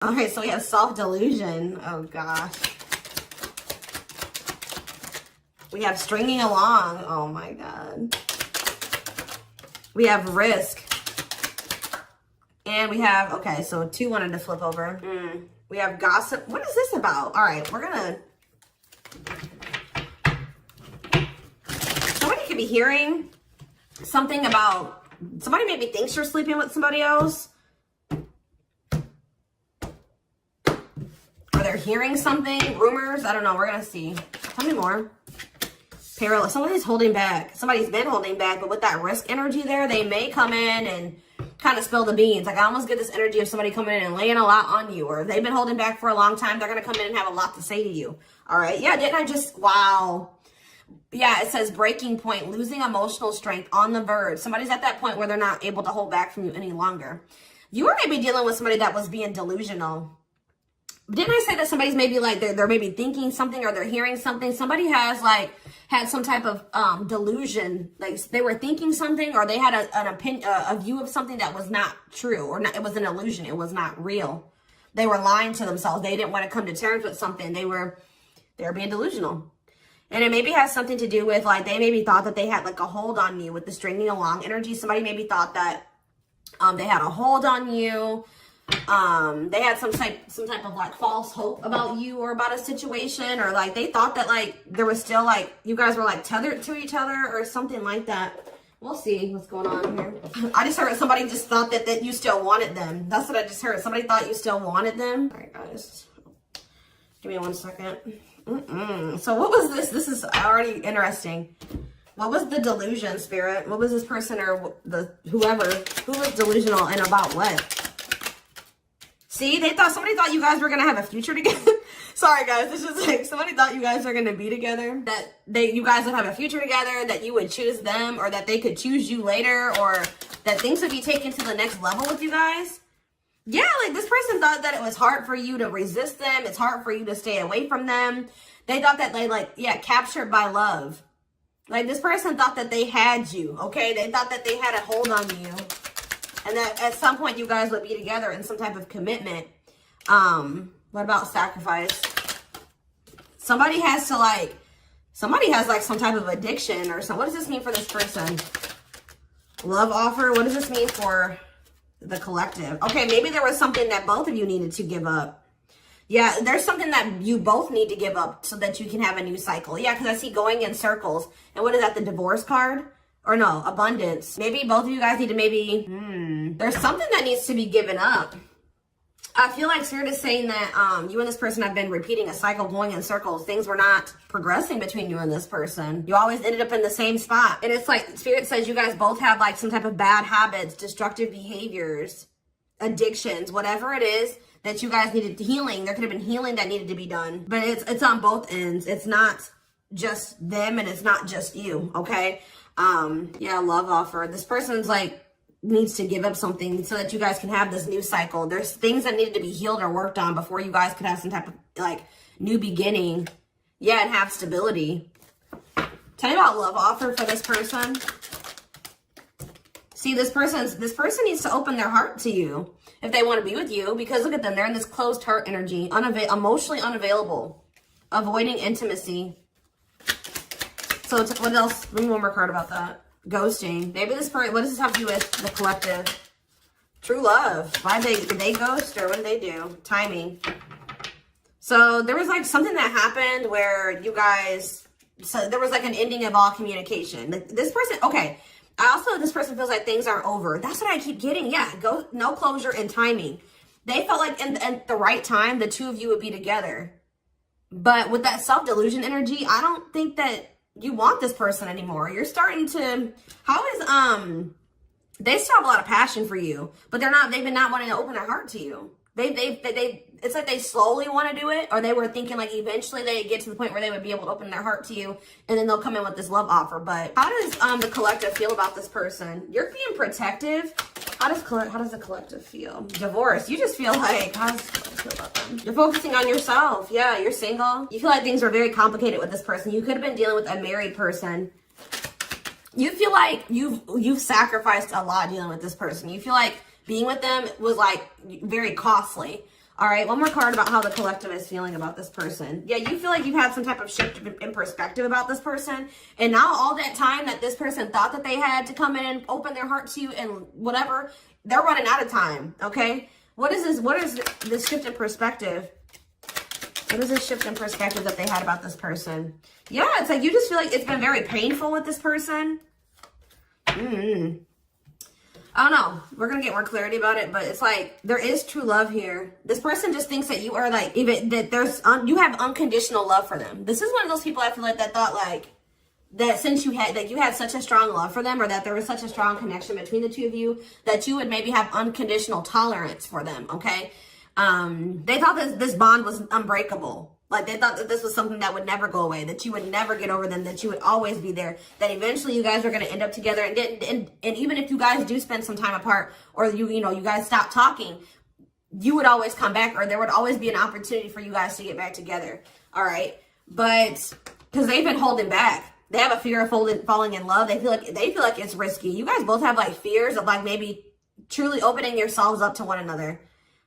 Okay, so we have self-delusion. Oh, gosh. We have stringing along. Oh, my God. We have risk. And we have, okay, so 2 wanted to flip over. We have gossip. What is this about? All right, we're going to... Somebody could be hearing something about... Somebody maybe thinks you're sleeping with somebody else. Or they're hearing something. Rumors. I don't know. We're going to see. Tell me more. Parallel. Somebody's holding back. Somebody's been holding back. But with that risk energy there, they may come in and kind of spill the beans. Like, I almost get this energy of somebody coming in and laying a lot on you. Or if they've been holding back for a long time, they're going to come in and have a lot to say to you. All right. Yeah, didn't I just... Wow. Yeah, it says breaking point, losing emotional strength, on the verge. Somebody's at that point where they're not able to hold back from you any longer. You are maybe dealing with somebody that was being delusional. Didn't I say that somebody's maybe like, they're maybe thinking something or they're hearing something? Somebody has like had some type of delusion. Like they were thinking something or they had an opinion, a view of something that was not true or not, it was an illusion. It was not real. They were lying to themselves. They didn't want to come to terms with something. They were being delusional. And it maybe has something to do with like, they maybe thought that they had like a hold on you with the stringing along energy. Somebody maybe thought that they had a hold on you. They had some type of like false hope about you or about a situation, or like they thought that like there was still like you guys were like tethered to each other or something like that. We'll see what's going on here. I just heard somebody just thought that you still wanted them. That's what I just heard. Somebody thought you still wanted them. All right, guys, give me 1 second. So what was this? This is already interesting. What was the delusion, Spirit? What was this person or whoever who was delusional and about what? See, somebody thought you guys were going to have a future together. Sorry, guys. It's just like somebody thought you guys were going to be together. That you guys would have a future together, that you would choose them, or that they could choose you later, or that things would be taken to the next level with you guys. Yeah, like this person thought that it was hard for you to resist them. It's hard for you to stay away from them. They thought that captured by love. Like this person thought that they had you, okay? They thought that they had a hold on you. And that at some point you guys would be together in some type of commitment. What about sacrifice? Somebody has like some type of addiction or something. What does this mean for this person? Love offer. What does this mean for the collective? Okay, maybe there was something that both of you needed to give up. Yeah, there's something that you both need to give up so that you can have a new cycle. Yeah, because I see going in circles. And what is that, the divorce card? Or no, abundance. Maybe both of you guys need to there's something that needs to be given up. I feel like Spirit is saying that you and this person have been repeating a cycle, going in circles. Things were not progressing between you and this person. You always ended up in the same spot. And it's like Spirit says you guys both have like some type of bad habits, destructive behaviors, addictions, whatever it is that you guys needed healing. There could have been healing that needed to be done. But it's on both ends. It's not just them and it's not just you, okay? Yeah, love offer. This person's like needs to give up something so that you guys can have this new cycle. There's things that needed to be healed or worked on before you guys could have some type of like new beginning. Yeah, and have stability. Tell me about love offer for this person. See, this person needs to open their heart to you if they want to be with you, because look at them. They're in this closed heart energy, emotionally unavailable, avoiding intimacy. So what else? Give me one more card about that. Ghosting. Maybe this person, what does this have to do with the collective? True love. Did they ghost or what did they do? Timing. So there was like something that happened where you guys, so there was like an ending of all communication. Like this person, okay. This person feels like things are over. That's what I keep getting. Yeah, no closure and timing. They felt like at the right time, the two of you would be together. But with that self-delusion energy, I don't think that you want this person anymore. You're starting to, they still have a lot of passion for you, but they've been not wanting to open their heart to you. It's like they slowly want to do it, or they were thinking like eventually they get to the point where they would be able to open their heart to you, and then they'll come in with this love offer. But how does the collective feel about this person? You're being protective. How does the collective feel? Divorce. You just feel like, how does the collective feel about them? You're focusing on yourself. Yeah, you're single. You feel like things are very complicated with this person. You could have been dealing with a married person. You feel like you've sacrificed a lot dealing with this person. You feel like being with them was like very costly. All right, one more card about how the collective is feeling about this person. Yeah, you feel like you've had some type of shift in perspective about this person. And now all that time that this person thought that they had to come in and open their heart to you and whatever, they're running out of time, okay? What is this? What is this shift in perspective? What is this shift in perspective that they had about this person? Yeah, it's like you just feel like it's been very painful with this person. I don't know. We're going to get more clarity about it, but it's like there is true love here. This person just thinks that you are like, even that you have unconditional love for them. This is one of those people I feel like that thought like that since you had such a strong love for them, or that there was such a strong connection between the two of you, that you would maybe have unconditional tolerance for them. Okay. They thought that this bond was unbreakable. Like they thought that this was something that would never go away, that you would never get over them, that you would always be there, that eventually you guys are going to end up together. And even if you guys do spend some time apart, or you guys stop talking, you would always come back, or there would always be an opportunity for you guys to get back together. All right. But because they've been holding back, they have a fear of falling in love. They feel like it's risky. You guys both have like fears of like maybe truly opening yourselves up to one another.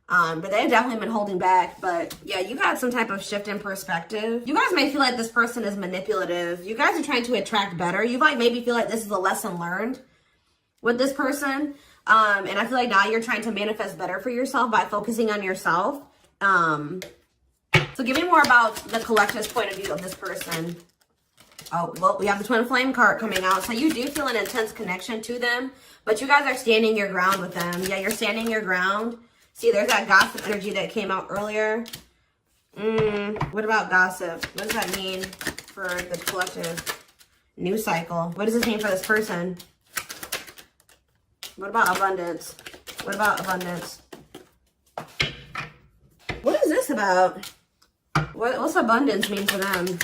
But they've definitely been holding back. But yeah, you got some type of shift in perspective. You guys may feel like this person is manipulative. You guys are trying to attract better. You might maybe feel like this is a lesson learned with this person. And I feel like now you're trying to manifest better for yourself by focusing on yourself. So give me more about the collective's point of view of this person. Oh, well, we have the Twin Flame card coming out. So you do feel an intense connection to them, but you guys are standing your ground with them. Yeah, you're standing your ground. See, there's that gossip energy that came out earlier. What about gossip? What does that mean for the collective? New cycle. What does this mean for this person? What about abundance? What about abundance? What is this about? What's abundance mean to them?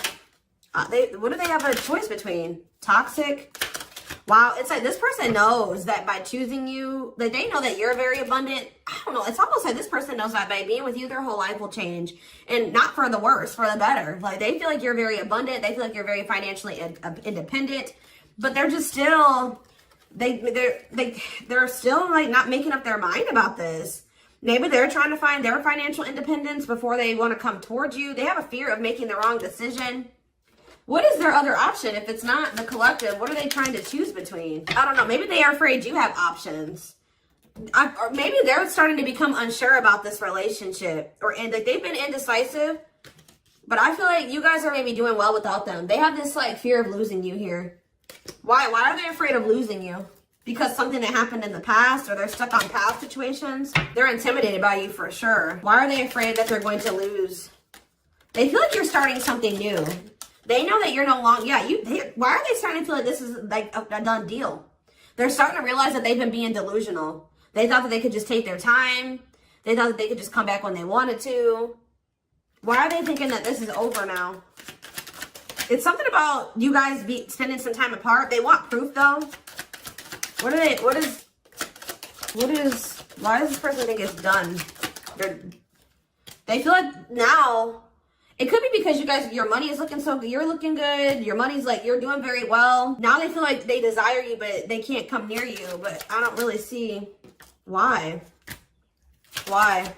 What do they have a choice between? Toxic? Wow, it's like this person knows that by choosing you, like they know that you're very abundant. I don't know. It's almost like this person knows that by being with you, their whole life will change, and not for the worse, for the better. Like they feel like you're very abundant. They feel like you're very financially independent, but they're just still, they're still like not making up their mind about this. Maybe they're trying to find their financial independence before they want to come towards you. They have a fear of making the wrong decision. What is their other option if it's not the collective? What are they trying to choose between? I don't know. Maybe they are afraid you have options. Or maybe they're starting to become unsure about this relationship. And like they've been indecisive. But I feel like you guys are maybe doing well without them. They have this like fear of losing you here. Why are they afraid of losing you? Because something that happened in the past, or they're stuck on past situations? They're intimidated by you for sure. Why are they afraid that they're going to lose? They feel like you're starting something new. They know that you're no longer, why are they starting to feel like this is like a done deal? They're starting to realize that they've been being delusional. They thought that they could just take their time. They thought that they could just come back when they wanted to. Why are they thinking that this is over now? It's something about you guys spending some time apart. They want proof though. Why does this person think it's done? They feel like now, it could be because you guys, your money is looking so good. You're looking good. Your money's like, you're doing very well. Now they feel like they desire you, but they can't come near you. But I don't really see why. Why?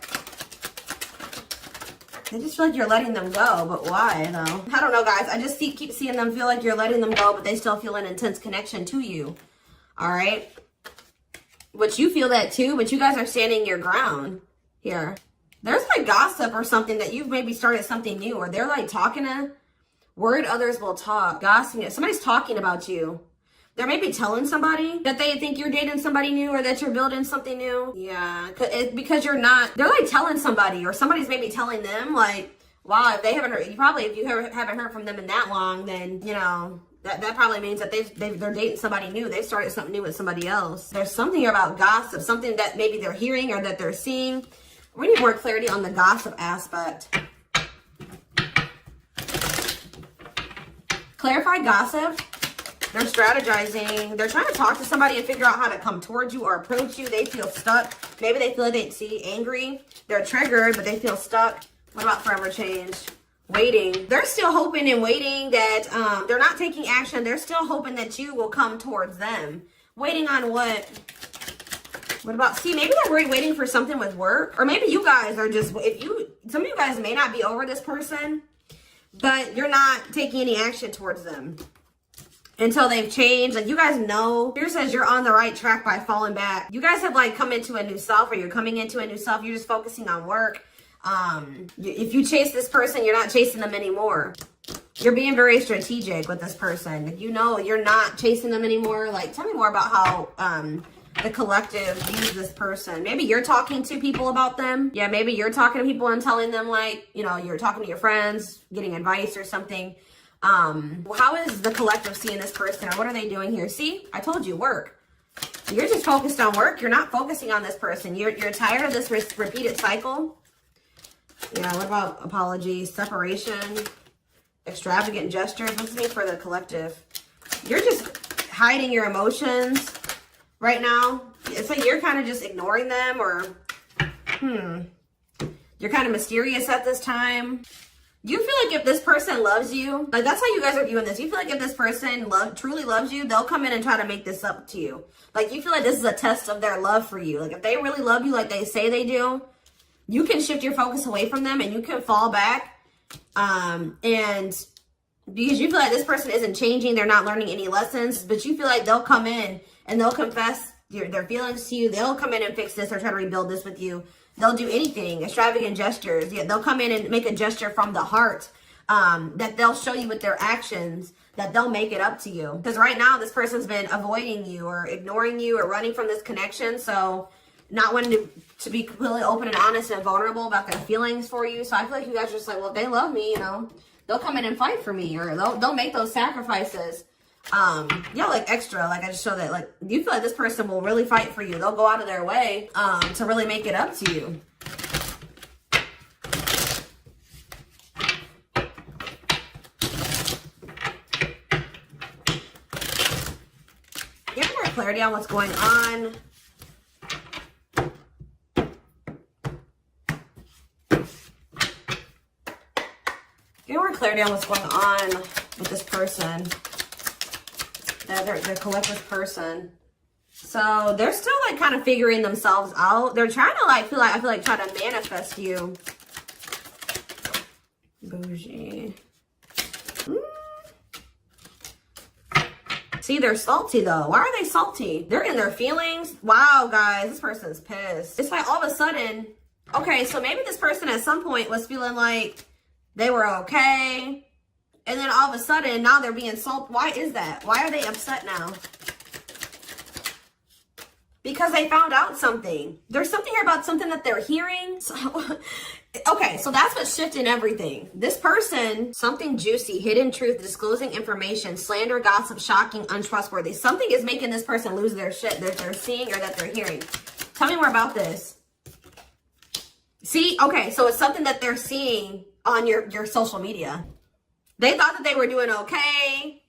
They just feel like you're letting them go, but why though? I don't know, guys. I just keep seeing them feel like you're letting them go, but they still feel an intense connection to you. All right? Which you feel that too, but you guys are standing your ground here. There's like gossip or something that you've maybe started something new, or they're like talking to, word others will talk, gossiping. Somebody's talking about you. They're maybe telling somebody that they think you're dating somebody new, or that you're building something new. Yeah, because you're not, they're like telling somebody, or somebody's maybe telling them like, wow, if they haven't heard, if you haven't heard from them in that long, then, you know, that probably means that they're dating somebody new. They've started something new with somebody else. There's something about gossip, something that maybe they're hearing or that they're seeing. We need more clarity on the gossip aspect. Clarify gossip. They're strategizing. They're trying to talk to somebody and figure out how to come towards you or approach you. They feel stuck. Maybe they feel like they see angry. They're triggered, but they feel stuck. What about forever change? Waiting. They're still hoping and waiting that they're not taking action. They're still hoping that you will come towards them. Waiting on what? What about, see, maybe they're worried waiting for something with work. Or maybe you guys are just, some of you guys may not be over this person, but you're not taking any action towards them until they've changed. Like, you guys know, here says you're on the right track by falling back. You guys have like come into a new self, or you're coming into a new self. You're just focusing on work. If you chase this person, you're not chasing them anymore. You're being very strategic with this person. You know, you're not chasing them anymore. Like, tell me more about how, the collective views this person. Maybe you're talking to people about them. Yeah, maybe you're talking to people and telling them, like, you know, you're talking to your friends, getting advice or something. How is the collective seeing this person, or what are they doing here? See, I told you, work. You're just focused on work. You're not focusing on this person. You're tired of this repeated cycle. Yeah, what about apologies, separation, extravagant gestures? What's the name for the collective? You're just hiding your emotions right now. It's like you're kind of just ignoring them, or you're kind of mysterious at this time. You feel like if this person loves you, like, that's how you guys are viewing this. You feel like if this person truly loves you, they'll come in and try to make this up to you. Like, you feel like this is a test of their love for you. Like, if they really love you like they say they do, you can shift your focus away from them and you can fall back. And because you feel like this person isn't changing, they're not learning any lessons, but you feel like they'll come in and they'll confess their feelings to you. They'll come in and fix this or try to rebuild this with you. They'll do anything, extravagant gestures. Yeah, they'll come in and make a gesture from the heart, that they'll show you with their actions, that they'll make it up to you. Because right now, this person's been avoiding you or ignoring you or running from this connection. So not wanting to be completely open and honest and vulnerable about their feelings for you. So I feel like you guys are just like, well, if they love me, you know, they'll come in and fight for me, or they'll make those sacrifices. Yeah, like extra, like I just show that, like, you feel like this person will really fight for you. They'll go out of their way, to really make it up to you. Give more clarity on what's going on. Give more clarity on what's going on with this person. Their collective person. So they're still like kind of figuring themselves out. They're trying to like I feel like try to manifest you. Bougie. See, they're salty though. Why are they salty? They're in their feelings. Wow, guys, this person's pissed. It's like all of a sudden, okay, so maybe this person at some point was feeling like they were okay. And then all of a sudden, now they're being salty. Why is that? Why are they upset now? Because they found out something. There's something here about something that they're hearing. So, okay, so that's what's shifting everything. This person, something juicy, hidden truth, disclosing information, slander, gossip, shocking, untrustworthy. Something is making this person lose their shit that they're seeing or that they're hearing. Tell me more about this. See, okay, so it's something that they're seeing on your social media. They thought that they were doing okay.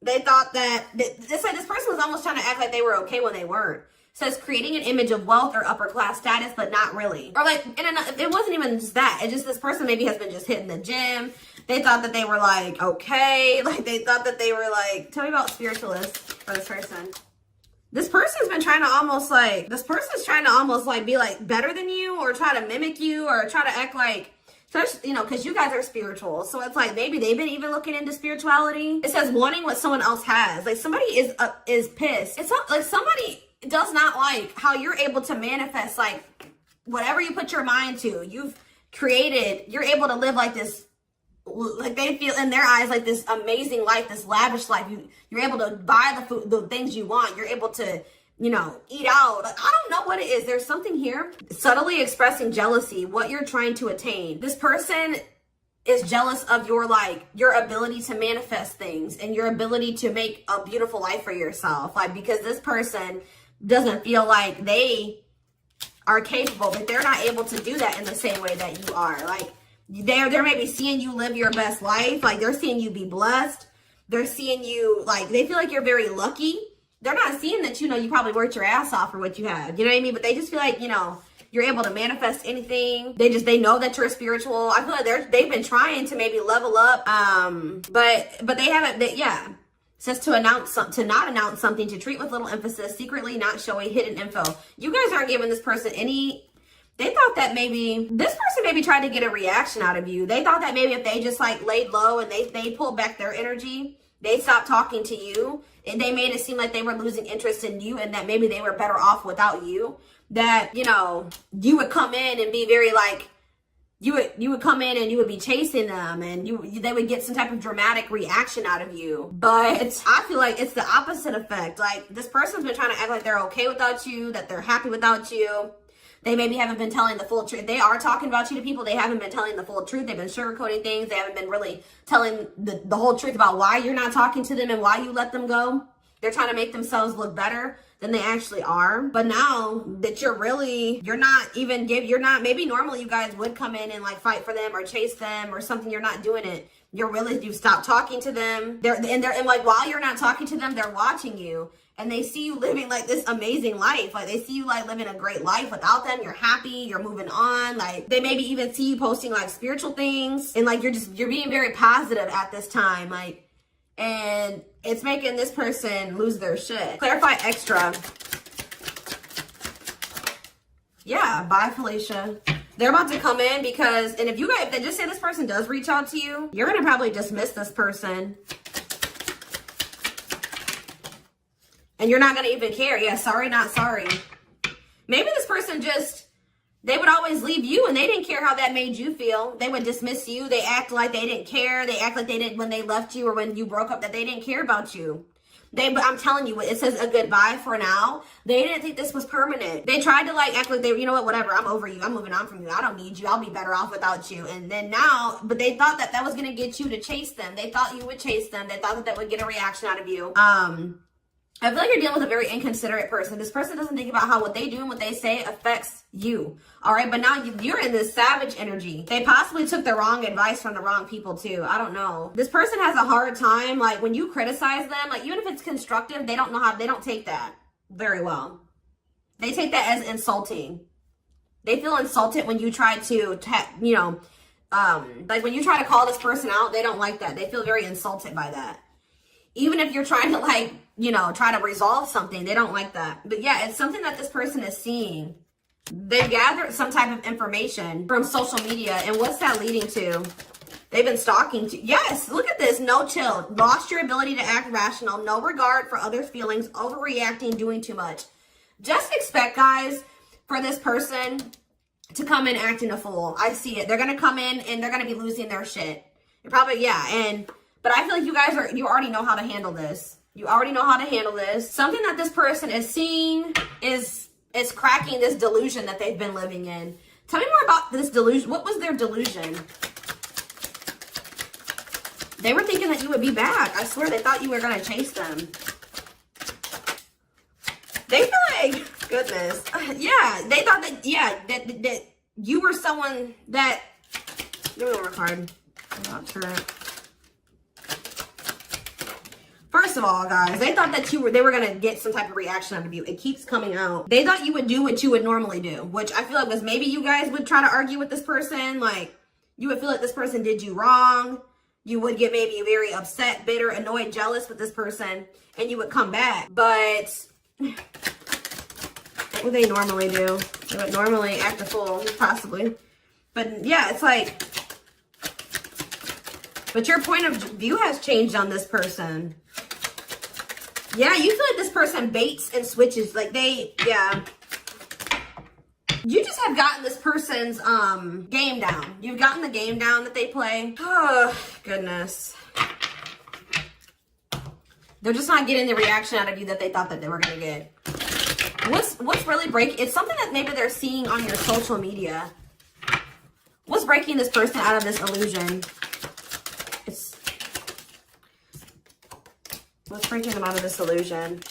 They thought that this person was almost trying to act like they were okay when they weren't. It says creating an image of wealth or upper class status, but not really. Or like, it wasn't even just that. It's just this person maybe has been just hitting the gym. They thought that they were like, okay. Like they thought that they were like, tell me about spiritualists for this person. This person's been trying to almost like, be like better than you, or try to mimic you, or try to act like, so, you know, because you guys are spiritual. So it's like maybe they've been even looking into spirituality. It says wanting what someone else has. Like somebody is pissed. It's not like somebody does not like how you're able to manifest like whatever you put your mind to. You've created, you're able to live like this, like they feel in their eyes like this amazing life, this lavish life. You're able to buy the food, the things you want. You're able to, you know, eat out. Like, I don't know what it is. There's something here. Subtly expressing jealousy, what you're trying to attain. This person is jealous of your ability to manifest things and your ability to make a beautiful life for yourself. Like, because this person doesn't feel like they are capable, that they're not able to do that in the same way that you are. Like, they're maybe seeing you live your best life. Like, they're seeing you be blessed. They're seeing you, like, they feel like you're very lucky. They're not seeing that, you know, you probably worked your ass off for what you have. You know what I mean? But they just feel like, you know, you're able to manifest anything. They know that you're spiritual. I feel like they've been trying to maybe level up. But they haven't, yeah. says to not announce something, to treat with little emphasis, secretly not showing hidden info. You guys aren't giving this person any. They thought that maybe this person maybe tried to get a reaction out of you. They thought that maybe if they just like laid low and they pulled back their energy, they stopped talking to you, and they made it seem like they were losing interest in you, and that maybe they were better off without you. That, you know, you would come in and be very like, you would come in and you would be chasing them, and they would get some type of dramatic reaction out of you. But I feel like it's the opposite effect. Like, this person's been trying to act like they're okay without you, that they're happy without you. They maybe haven't been telling the full truth. They are talking about you to people. They haven't been telling the full truth. They've been sugarcoating things. They haven't been really telling the whole truth about why you're not talking to them and why you let them go. They're trying to make themselves look better than they actually are. But now that maybe normally you guys would come in and like fight for them or chase them or something. You're not doing it. You've stopped talking to them. And like, while you're not talking to them, they're watching you. And they see you living like this amazing life. Like, they see you like living a great life without them. You're happy. You're moving on. Like, they maybe even see you posting like spiritual things. And like, you're being very positive at this time. Like, and it's making this person lose their shit. Clarify extra. Yeah, bye, Felicia. They're about to come in because, and if they just say this person does reach out to you, you're going to probably dismiss this person. And you're not going to even care. Yeah, sorry, not sorry. Maybe this person they would always leave you and they didn't care how that made you feel. They would dismiss you. They act like they didn't care. They act like they didn't when they left you or when you broke up, that they didn't care about you. But I'm telling you, it says a goodbye for now. They didn't think this was permanent. They tried to like act like you know what, whatever, I'm over you. I'm moving on from you. I don't need you. I'll be better off without you. And then now, but they thought that was going to get you to chase them. They thought you would chase them. They thought that would get a reaction out of you. I feel like you're dealing with a very inconsiderate person. This person doesn't think about how what they do and what they say affects you. All right, but now you're in this savage energy. They possibly took the wrong advice from the wrong people too. I don't know. This person has a hard time. Like, when you criticize them, like, even if it's constructive, they don't take that very well. They take that as insulting. They feel insulted when you try to, like when you try to call this person out, they don't like that. They feel very insulted by that. Even if you're trying to try to resolve something, they don't like that. But yeah, it's something that this person is seeing. They've gathered some type of information from social media. And what's that leading to? They've been stalking to. Yes, look at this. No chill. Lost your ability to act rational. No regard for others' feelings. Overreacting. Doing too much. Just expect, guys, for this person to come in acting a fool. I see it. They're going to come in and they're going to be losing their shit. Probably, yeah. But I feel like you already know how to handle this. You already know how to handle this. Something that this person is seeing is cracking this delusion that they've been living in. Tell me more about this delusion. What was their delusion? They were thinking that you would be back. I swear, they thought you were going to chase them. They feel like, goodness. Yeah, they thought that, that you were someone that, give me one more card. I'm not sure. First of all, guys, they thought that they were going to get some type of reaction out of you. It keeps coming out. They thought you would do what you would normally do, which I feel like was maybe you guys would try to argue with this person. Like, you would feel like this person did you wrong. You would get maybe very upset, bitter, annoyed, jealous with this person, and you would come back. But what would they normally do? They would normally act a fool, possibly. But yeah, it's like, but your point of view has changed on this person. Yeah, you feel like this person baits and switches. Like yeah. You just have gotten this person's game down. You've gotten the game down that they play. Oh, goodness. They're just not getting the reaction out of you that they thought that they were going to get. What's really breaking? It's something that maybe they're seeing on your social media. What's breaking this person out of this illusion? What's breaking them out of this illusion?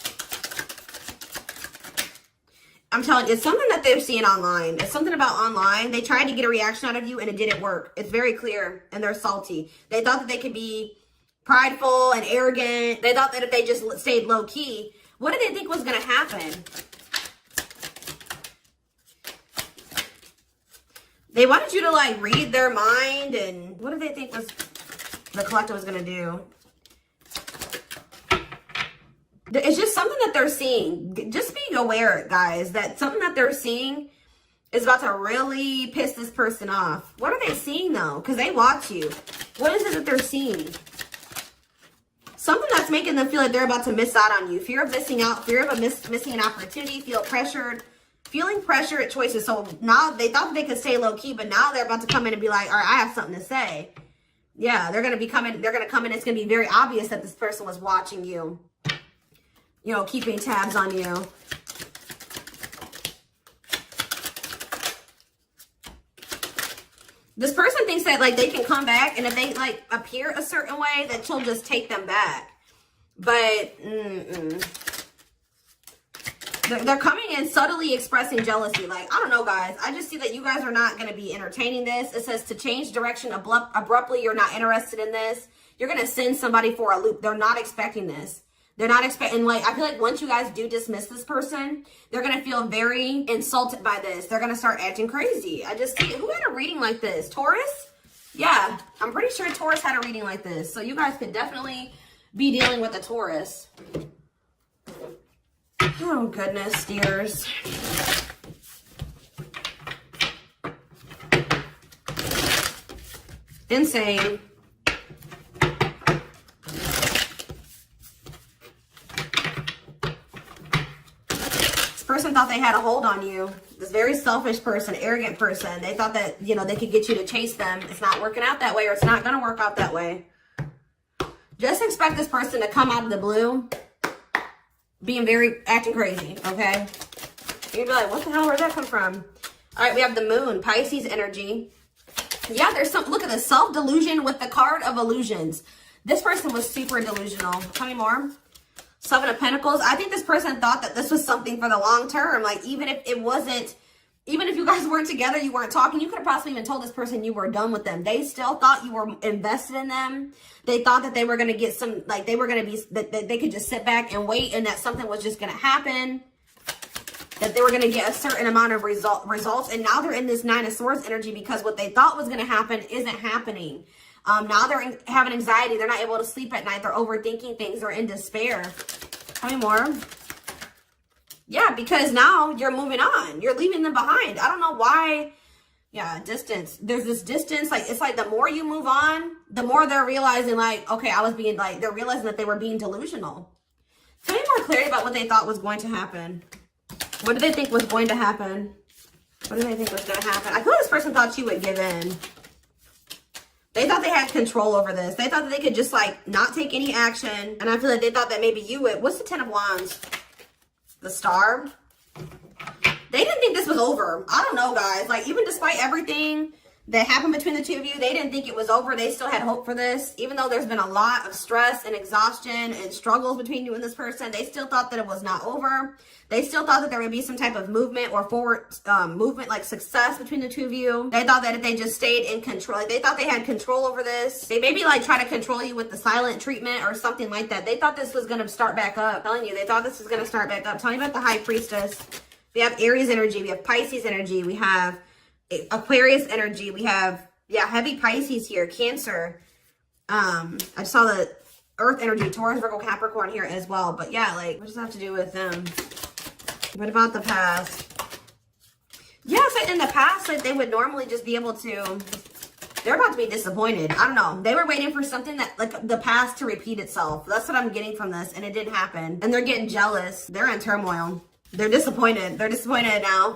I'm telling you, it's something that they've seen online. It's something about online. They tried to get a reaction out of you and it didn't work. It's very clear and they're salty. They thought that they could be prideful and arrogant. They thought that if they just stayed low key, what did they think was going to happen? They wanted you to like read their mind, and what did they think was the collective was going to do? It's just something that they're seeing. Just being aware, guys, that something that they're seeing is about to really piss this person off. What are they seeing, though? Because they watch you. What is it that they're seeing? Something that's making them feel like they're about to miss out on you. Fear of missing out. Fear of missing an opportunity. Feel pressured. Feeling pressure at choices. So now they thought they could stay low-key, but now they're about to come in and be like, all right, I have something to say. Yeah, they're going to be coming. They're going to come in. It's going to be very obvious that this person was watching you. You know, keeping tabs on you. This person thinks that, like, they can come back, and if they, like, appear a certain way, that she'll just take them back. But, They're coming in subtly expressing jealousy. Like, I don't know, guys. I just see that you guys are not going to be entertaining this. It says to change direction abruptly. You're not interested in this. You're going to send somebody for a loop. They're not expecting this. They're not expecting, like, I feel like once you guys do dismiss this person, they're going to feel very insulted by this. They're going to start acting crazy. I just see, who had a reading like this? Taurus? Yeah, I'm pretty sure Taurus had a reading like this. So you guys could definitely be dealing with a Taurus. Oh, goodness, dears. Insane. Person thought they had a hold on you. This very selfish person, arrogant person. They thought that, you know, they could get you to chase them. It's not working out that way, or it's not going to work out that way. Just expect this person to come out of the blue being acting crazy, okay? You'd be like, what the hell, where'd that come from? All right, we have the moon, Pisces energy. Yeah, there's some, look at the self-delusion with the card of illusions. This person was super delusional. Tell me more. Seven of Pentacles. I think this person thought that this was something for the long term. Like, even if it wasn't, even if you guys weren't together, you weren't talking, you could have possibly even told this person you were done with them. They still thought you were invested in them. They thought that they were going to get some, like, they were going to be, that they could just sit back and wait, and that something was just going to happen. That they were going to get a certain amount of results. And now they're in this Nine of Swords energy because what they thought was going to happen isn't happening. Now they're having anxiety. They're not able to sleep at night. They're overthinking things. They're in despair. Tell me more. Yeah, because now you're moving on. You're leaving them behind. I don't know why. Yeah, distance. There's this distance. Like, it's like the more you move on, the more they're realizing, like, okay, I was being, like, they're realizing that they were being delusional. Tell me more clarity about what they thought was going to happen. What did they think was going to happen? What did they think was going to happen? I feel like this person thought you would give in. They thought they had control over this. They thought that they could just, like, not take any action. And I feel like they thought that maybe you would. What's the Ten of Wands? The Star. They didn't think this was over. I don't know, guys. Like, even despite everything that happened between the two of you, they didn't think it was over. They still had hope for this. Even though there's been a lot of stress and exhaustion and struggles between you and this person, they still thought that it was not over. They still thought that there would be some type of movement or forward movement, like success between the two of you. They thought that if they just stayed in control, like they thought they had control over this. They maybe like try to control you with the silent treatment or something like that. They thought this was going to start back up. I'm telling you, they thought this was going to start back up. Tell me about the High Priestess. We have Aries energy. We have Pisces energy. We have Aquarius energy. We have, yeah, heavy Pisces here. Cancer. I just saw the Earth energy. Taurus, Virgo, Capricorn here as well. But yeah, like, what does that have to do with them? What about the past? Yeah, so in the past, like, they would normally just be able to, they're about to be disappointed. I don't know. They were waiting for something that, like, the past to repeat itself. That's what I'm getting from this, and it didn't happen. And they're getting jealous. They're in turmoil. They're disappointed. They're disappointed now.